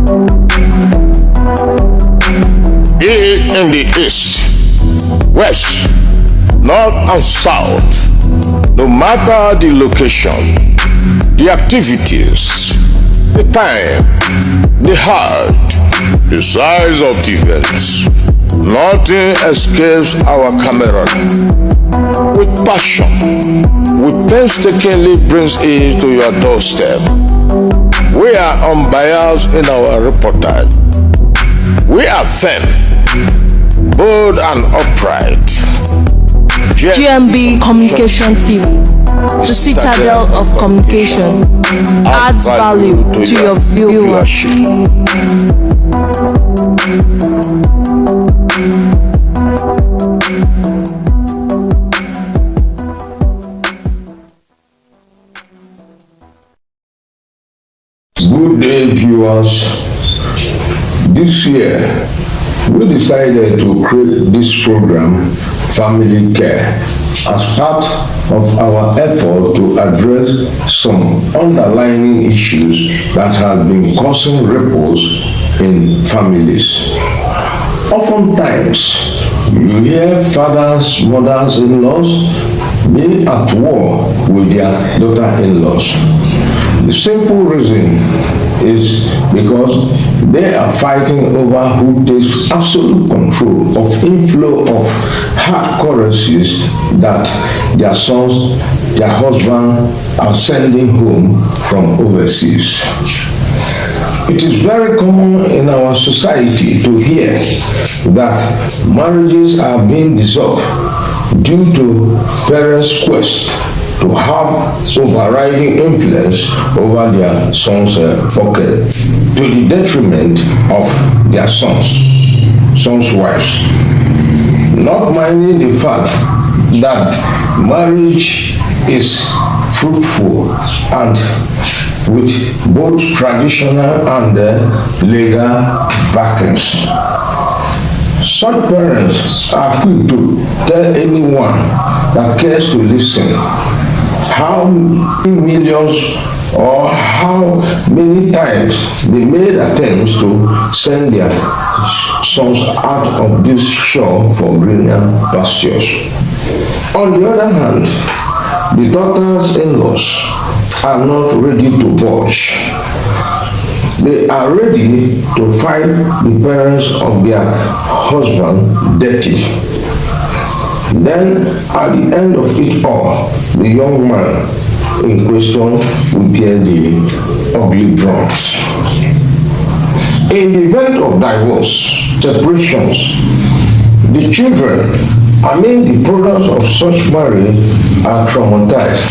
Be it in the east, west, north and south, no matter the location, the activities, the time, the height, the size of the events, nothing escapes our camera. With passion, we painstakingly brings it to your doorstep. We are unbiased in our reportage. We are firm, bold and upright. GMB Communication TV, the citadel of communication, adds value to your viewership. Good day, viewers. This year, we decided to create this program, Family Care, as part of our effort to address some underlying issues that have been causing ripples in families. Oftentimes, you hear fathers, mothers-in-laws being at war with their daughter-in-laws. The simple reason is because they are fighting over who takes absolute control of inflow of hard currencies that their sons, their husband are sending home from overseas. It is very common in our society to hear that marriages are being dissolved due to parents' quest to have overriding influence over their sons' pocket to the detriment of their sons' wives. Not minding the fact that marriage is fruitful and with both traditional and legal backings. Such parents are quick to tell anyone that cares to listen how many millions or how many times they made attempts to send their sons out of this shore for greener pastures. On the other hand, the daughters-in-laws are not ready to budge. They are ready to fight the parents of their husband dirty. Then, at the end of it all, the young man in question will bear the ugly brunt. In the event of divorce, separations, the children, the products of such marriage are traumatized.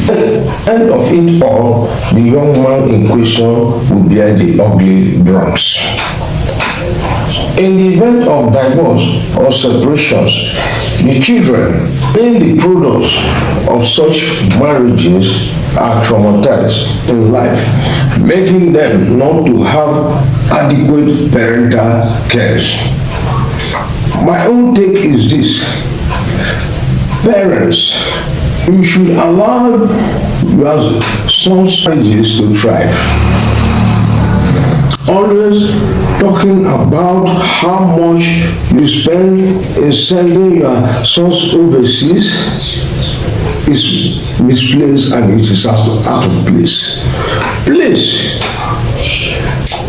At the end of it all, the young man in question will bear the ugly brunt. In the event of divorce or separations, the children, being the products of such marriages, are traumatized in life, making them not to have adequate parental care. My own take is this: parents, you should allow your sons' marriages to thrive. Always talking about how much you spend in sending your sons overseas is misplaced and it is out of place. Please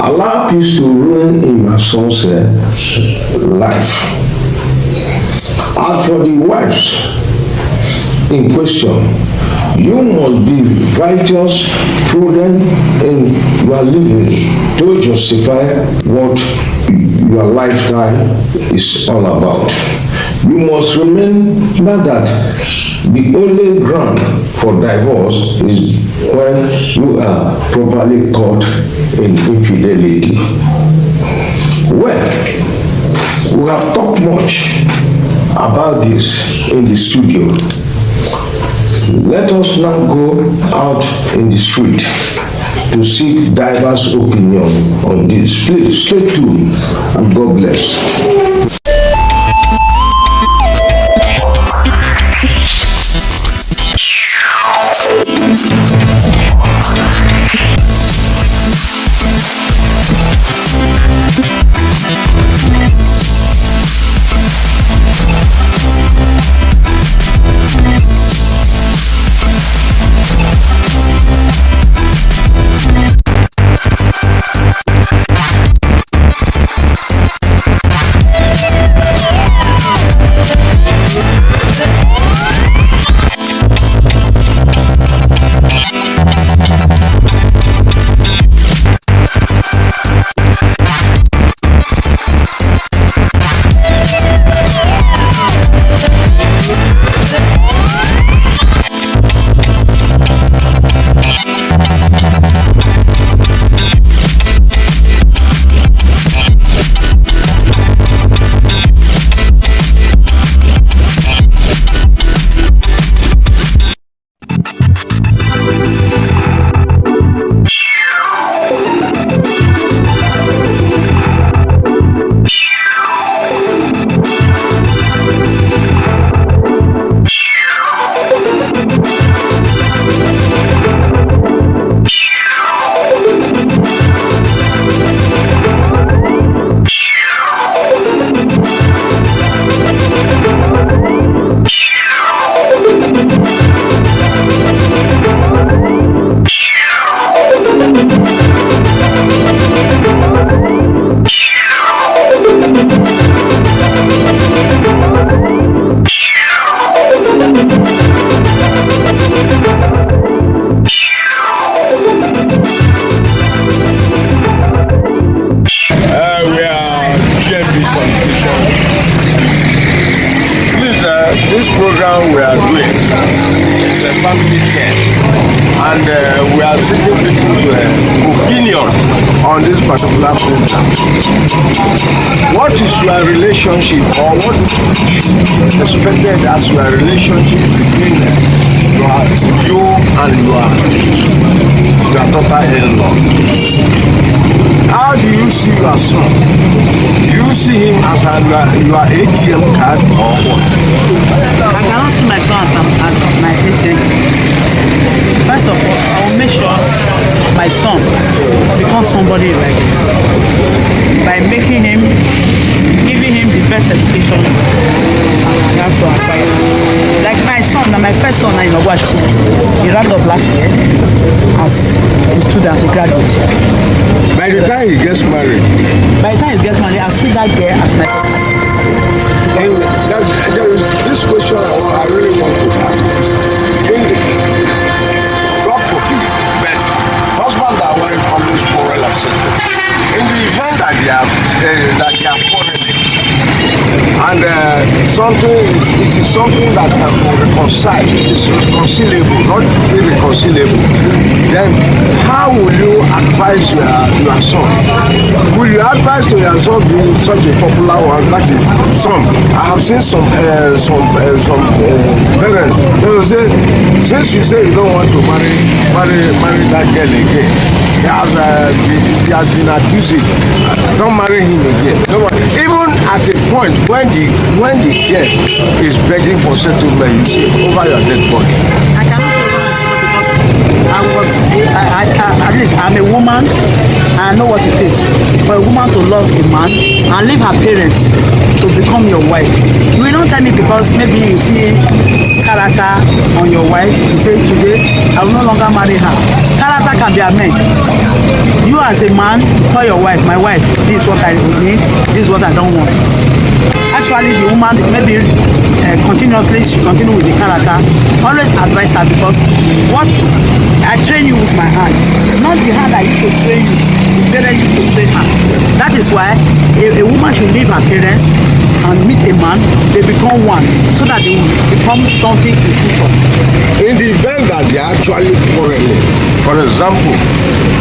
allow peace to reign in your son's life. As for the wives in question, you must be righteous, prudent in your living to justify what your lifestyle is all about. You must remember that the only ground for divorce is when you are properly caught in infidelity. Well, we have talked much about this in the studio. Let us now go out in the street to seek diverse opinion on this. Please stay tuned and God bless. family care, and we are seeking people's opinion on this particular program. What is your relationship, or what is expected as your relationship between you and your daughter-in-law? How do you see your son? Do you see him as your ATM card or what? I cannot see my son as my ATM. First of all, I will make sure my son becomes somebody like by making him, giving him the best education I have to acquire. Like my son, my first son in Ogwash, he wrapped up last year as a student, a graduate. By the time he gets married, I'll see that girl as my daughter. There is this question I really want to have. God forbid, but husband and wife always quarrel and settle. In the event that they are quarreling, and it is something that can be reconciled, it's reconcilable, not irreconcilable, then how will you advise your son? Will you advise to your son being such a popular one? Like some, I have seen some parents, they will say, since you say you don't want to marry that girl again, he has been abusing. Don't marry him again. Even at a point when the girl is begging for settlement, you say over your dead body. I cannot say because at least I'm a woman and I know what it is for a woman to love a man and leave her parents to become your wife. You will not tell me because maybe you see character on your wife, you say today I will no longer marry her. Character can be amended. You as a man tell your wife, my wife, this is what I need, this is what I don't want. Actually the woman maybe continuously she continue with the character. Always advise her because what I train you with my hand, not the hand I used to train you, the parents used to train her. That is why a woman should leave her parents and meet a man, they become one so that they will become something in the future. In the event that they are actually quarreling, for example,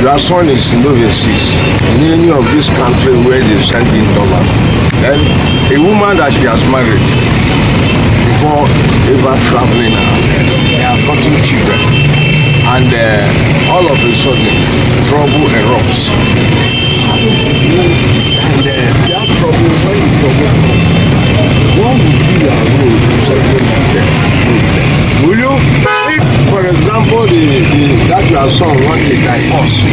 your son is in overseas, in any of these countries where they send in dollars, then a woman that she has married before ever traveling, they are cutting children, and all of a sudden trouble erupts. And that trouble, when the trouble comes, what would be your role to settle the problem? Will you, if for example that your son wants a divorce,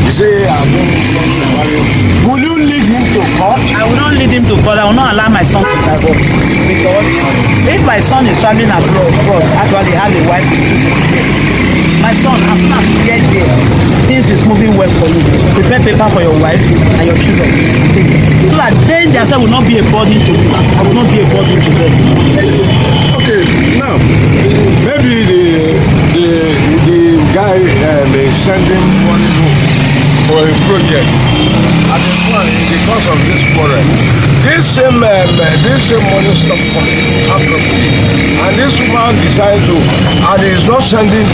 you say I'm going to marry, will you lead him to court? I will not lead him to court. I will not allow my son to divorce because if my son is traveling abroad, actually has a wife, my son, as soon as you get there, things is moving well for you. Prepare paper for your wife and your children. So that then themselves will not be a burden to you. I will not be a burden to them. Okay, now maybe the guy is sending money for a project, and because of this quarrel, this same money stopped coming abruptly, and this woman decided to, and is not sending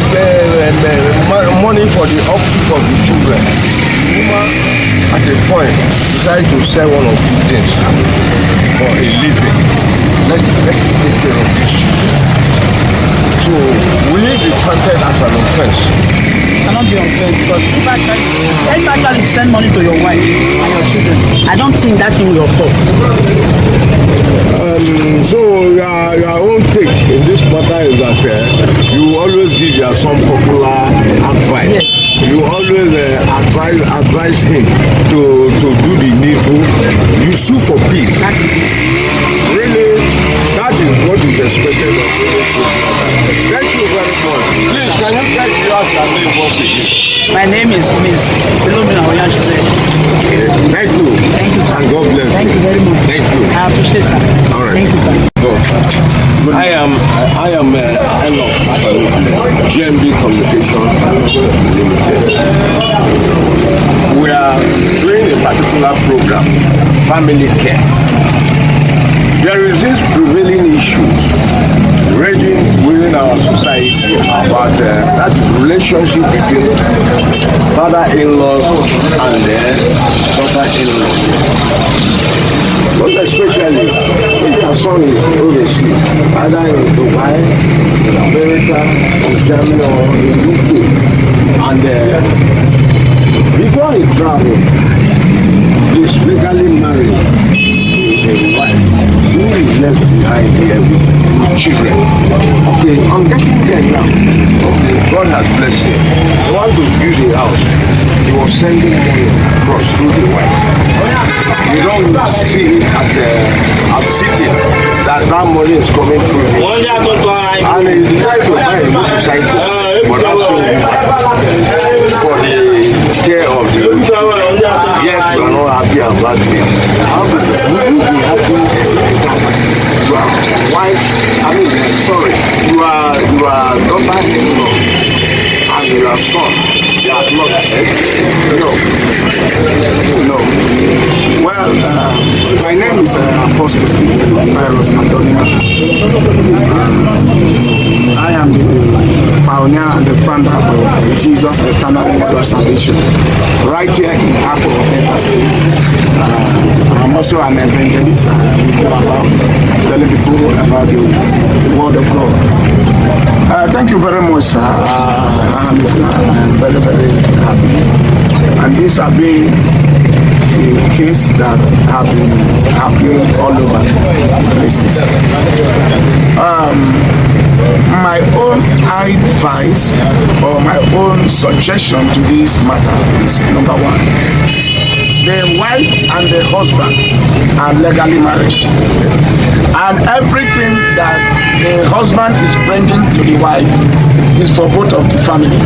money for the upkeep of the children. The woman at a point decided to sell one of the things for a living. Let's take care of this children. So will it be counted as an offense? Cannot be unfair because if actually send money to your wife and your children, I don't think that thing will occur. So your own take in this matter is that you always give your son popular advice. Yes. You always advise him to do the needful. You sue for peace. That is it. Really, that is what is expected of you. Thank you very much. Please, can you tell us your name once again? My name is Ms. Philomena Oyanchule. Thank you. Thank you, sir. And God bless you. Thank you very much. Thank you. I appreciate that. All right. Thank you, sir. I am Enoch GMB Communication Limited. We are doing a particular program, family care. There is this prevailing issues raging within our society about that relationship between father-in-law and daughter-in-law. Most especially if your son is overseas, either in Dubai, in America, in Germany, or in UK, and before he travels, he's legally married to a wife who is left behind here with children. Okay, I'm getting there now. Okay, God has blessed him. He wants to build a house. He was sending money across through the wife. You don't see it as sitting that money is coming through him. And he's trying to buy a motorcycle, but that's for the care of the children. Yet you are not happy about it. How will you be happy that your wife, you are daughter-in-law and your son, they are not no. Well, my name is Apostle Stephen Cyrus Adonima. I am the pioneer and the founder of Jesus Eternal Word of Salvation, right here in Apple Delta State. I'm also an evangelist. We go about telling people about the Word of God. Thank you very much, sir. I'm very, very happy. And this has been a case that have been happening all over places. My own advice or my own suggestion to this matter is: number one, the wife and the husband are legally married, and everything that the husband is bringing to the wife is for both of the family.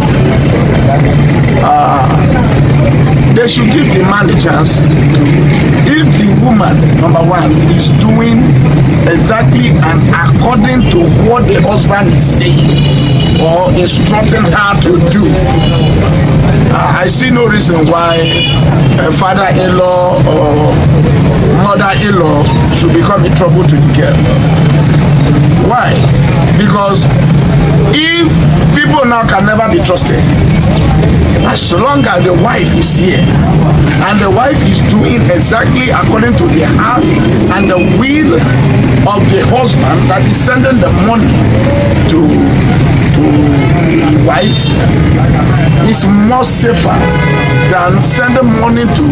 They should give the man a chance to, if the woman, number one, is doing exactly and according to what the husband is saying or instructing her to do, I see no reason why a father-in-law or mother-in-law should become a trouble to the girl. Why? Because if people now can never be trusted, as long as the wife is here and the wife is doing exactly according to the heart and the will of the husband that is sending the money to the wife, is more safer than sending money to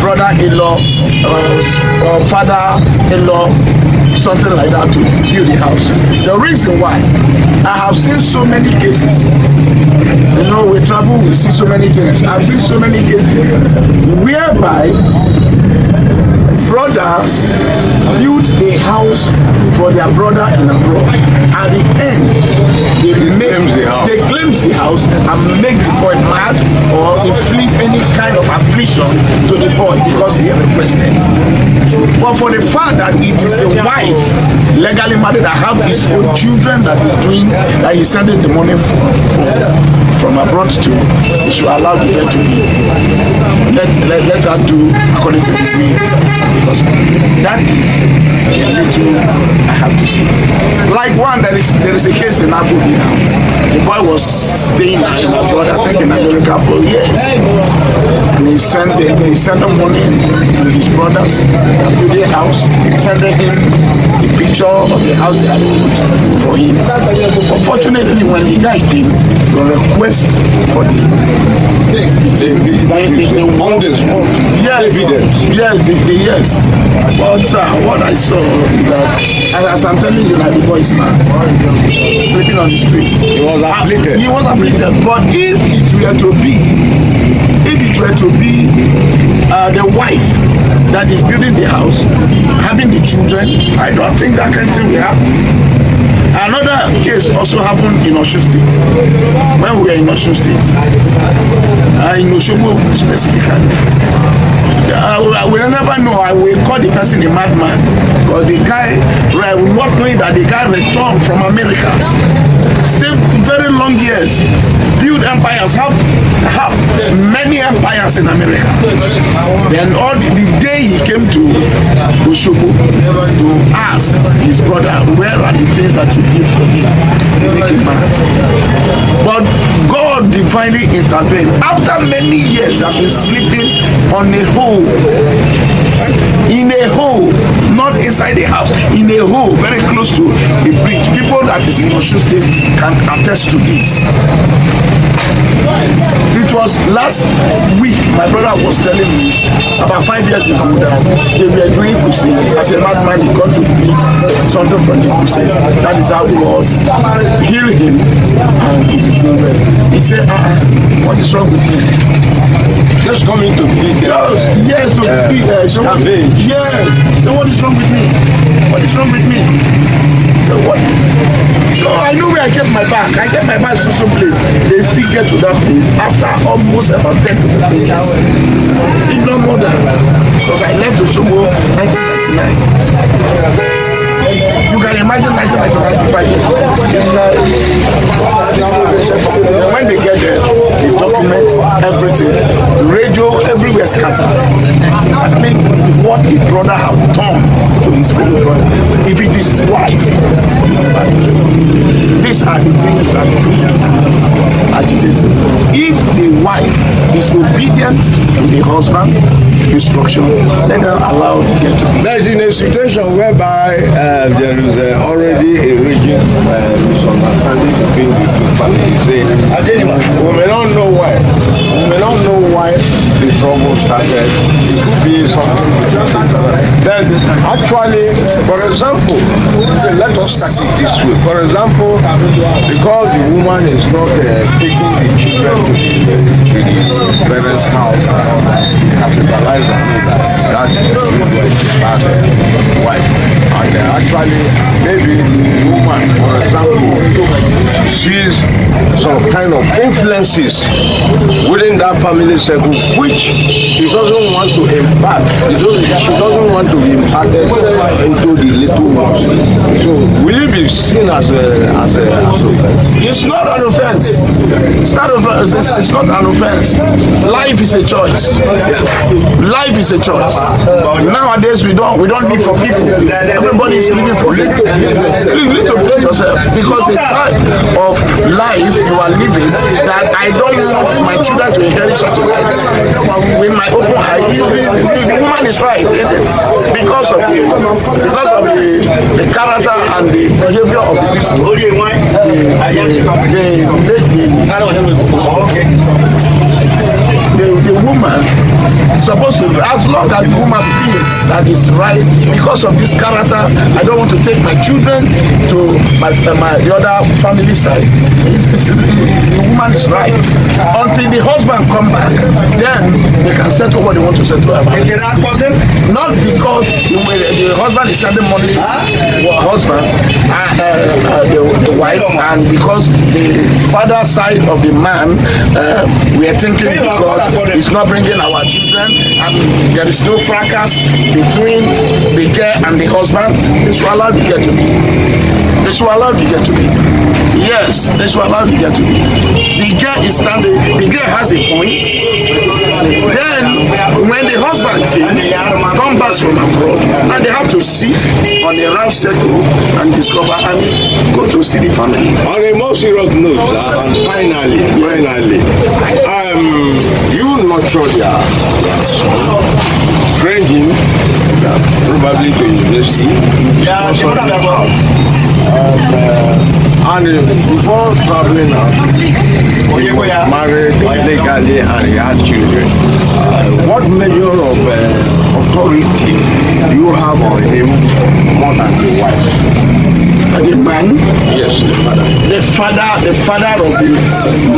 brother-in-law or father-in-law, something like that, to build the house. The reason why, I have seen so many cases. You know, we travel, we see so many things. I've seen so many cases whereby brothers built a house for their brother in abroad. At the end, they claim the house and make the boy mad or inflict any kind of affliction to the boy because he is a president. But for the fact that it is the wife legally married that have his own children that he's doing, that he's sending the money from abroad to, he should allow the girl to be. Let her do according to the will, because that is a little, I have to say. Like one, there is a case in Abuja now. The boy was staying in abroad, I think in America for years, and he sent the money to his brothers to their house, sending him a picture of the house they had built for him. Unfortunately, when the guy came, the request for the on the spot. Yes. But what I saw is that, as I'm telling you, like, the boy is mad, sleeping on the street. He was afflicted. But if it were to be the wife that is building the house, having the children, I don't think that kind of thing will happen. Another case also happened in Osun State. When we were in Osun State, in Osogbo specifically, I will never know. I will call the person a madman, because the guy, not knowing that the guy returned from America, stayed very long years, built empires, have many empires in America. Then the day he came to Oshogo to ask his brother, where are the things that you did for me? He became mad. But God divinely intervened. After many years, I've been sleeping on a hole. In a hole, not inside the house, in a hole very close to a bridge. People that is in Osun State can attest to this. It was last week my brother was telling me about 5 years ago that they were doing crusade. As a madman, he got to be something from the crusade. That is how God healed him and it became well. He said, what is wrong with me? Just coming to be yes, to be yes. So what is wrong with me? What is wrong with me? So what? No, I know where I kept my bag. I kept my bag to some place. They still get to that place after almost about 10 to 15 years. If not more than that. Because I left Oshogo 1999. You can imagine 1995 years ago. When they get there, they document everything. The radio everywhere scattered. I mean, what a brother have done to his fellow brother. If it is his wife, these are the things that agitate him. If the wife is obedient to the husband instruction, then they're allowed to get to be. There is in a situation whereby there is already a region misunderstanding between the two families. We may not know why. We may not know why the trouble started. It could be something. Then actually, for example, let us start it this way. For example, because the woman is not taking the children to the parents' house, capitalize on it that is bad wife. And actually, maybe the woman, for example, sees some kind of influences within that family circle which he doesn't want to impart. She doesn't want to be imparted into the little ones. So will it be seen as offense? It's not an offense. It's not an offense. Life is a choice. Life is a choice. Nowadays we don't live for people. Everybody is living for little. You need to place yourself because the type of life you are living that I don't want my children to inherit such a life. With my open eye, the woman is right because of the character and the behavior of the people. The woman is supposed to, as long as the woman feels that is right, because of this character, I don't want to take my children to the other family side. The woman is right. Until the husband come back, then they can settle what they want to settle about. Not because the husband is sending money to the husband, the wife, and because the father side of the man, we are thinking because it's not bringing our children and there is no fracas between the girl and the husband. They should allow the girl to be. They should allow the girl to be. Yes, they should allow the girl to be. The girl is standing, the girl has a point. Then when the husband come back from abroad and they have to sit on a round circle and discover and go to see the family. On a more serious note, and finally, you nurture their son, train him, probably to university. And before traveling out, he was married legally and he had children. What measure of authority do you have on him more than the wife? The man, yes, the father. The father of the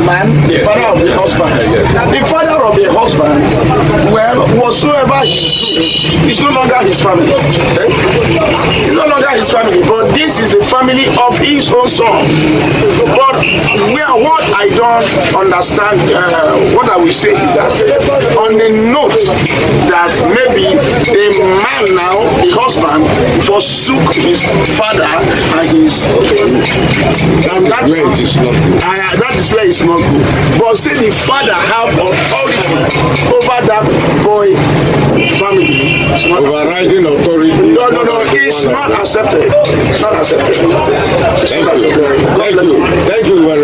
man, the father of the husband. The father of the husband, well, whatsoever he's doing, it's no longer his family. Okay? It's no longer his family, but this is the family of his own son. But what I don't understand, what I will say is that on the note that maybe the man now, the husband, forsook his father and his that is where it's not good. But say the father have authority over that boy overriding authority. No, it's not accepted. It's not accepted. Thank you very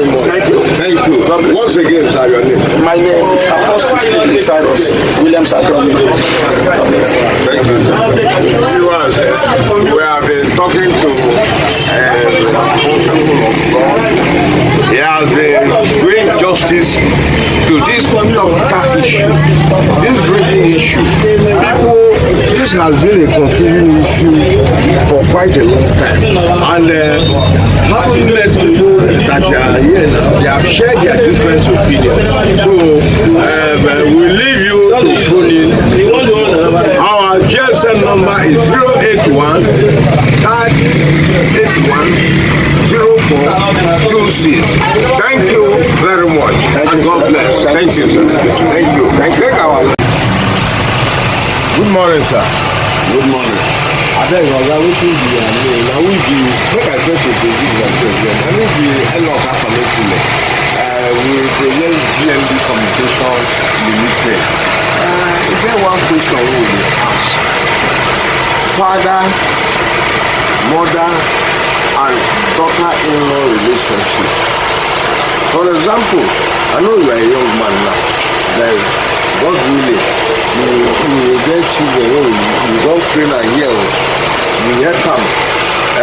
much. Thank you. Once again, sir, your name. My name is Apostle Stephen Cyrus William Sakromi. Thank you. Viewers, we have been talking to he has been doing justice to this topical issue, this drinking issue. People, this has been a confusing issue for quite a long time. And having let people that they are here now, they have shared their different opinions. So we leave you to phone in. Our GSM number is 081 3081 0426. Thank you very much. And God bless. Thank you, sir. Thank you. Good morning, sir. Good morning. I beg you, I wish you the name. I will be, make I try to believe that again. I will be Enoch Asametule with the GMB Communication Limited. Is there one question we will ask? Father, mother, and daughter-in-law relationship. For example, I know you are a young man now. That God willing, you will get children. You don't train a year. You hear come,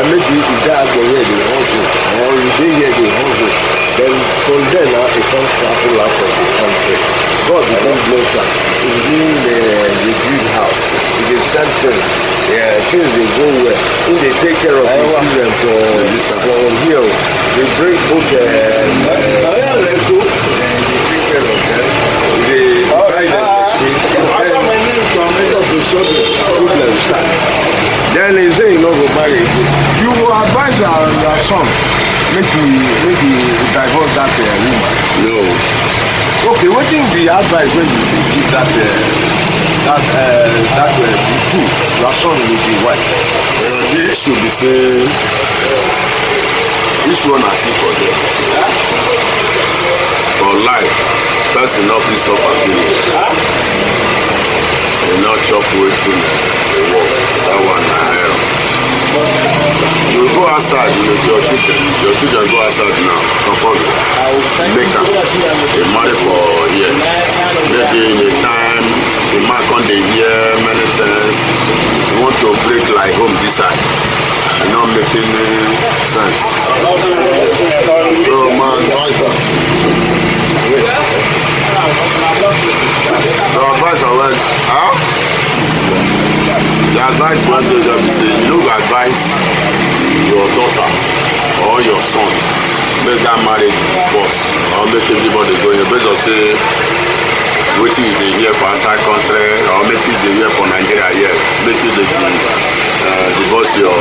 and maybe you die as well. They hustle, or you dey here they hustle. Then from there now it comes travel out of the country. God becomes blessed. He's doing the big house. It's the same thing. Yeah, things they go well. If they take care of the children from here, they bring both they take care of them. They buy them then they say you no go marry again. You will advise your son make he divorce that woman. No. Okay, what is the advice when you give that your son with the wife? This should be say this one has it for them. For life, person not be suffer finish. You not chop away from the work. That one I have. You go outside with your children go outside now. Come on. Make them. They marry for a year. Maybe in a time, the man come dey hear many things. You want to break like home this side. It's not making sense. So man, the advice I went, the advice one day that we say, you know, advise your daughter or your son, make that marriage boss or make everybody go in. Based on say, waiting you dey hear for outside country or make you dey hear for Nigeria here, make you dey divorce your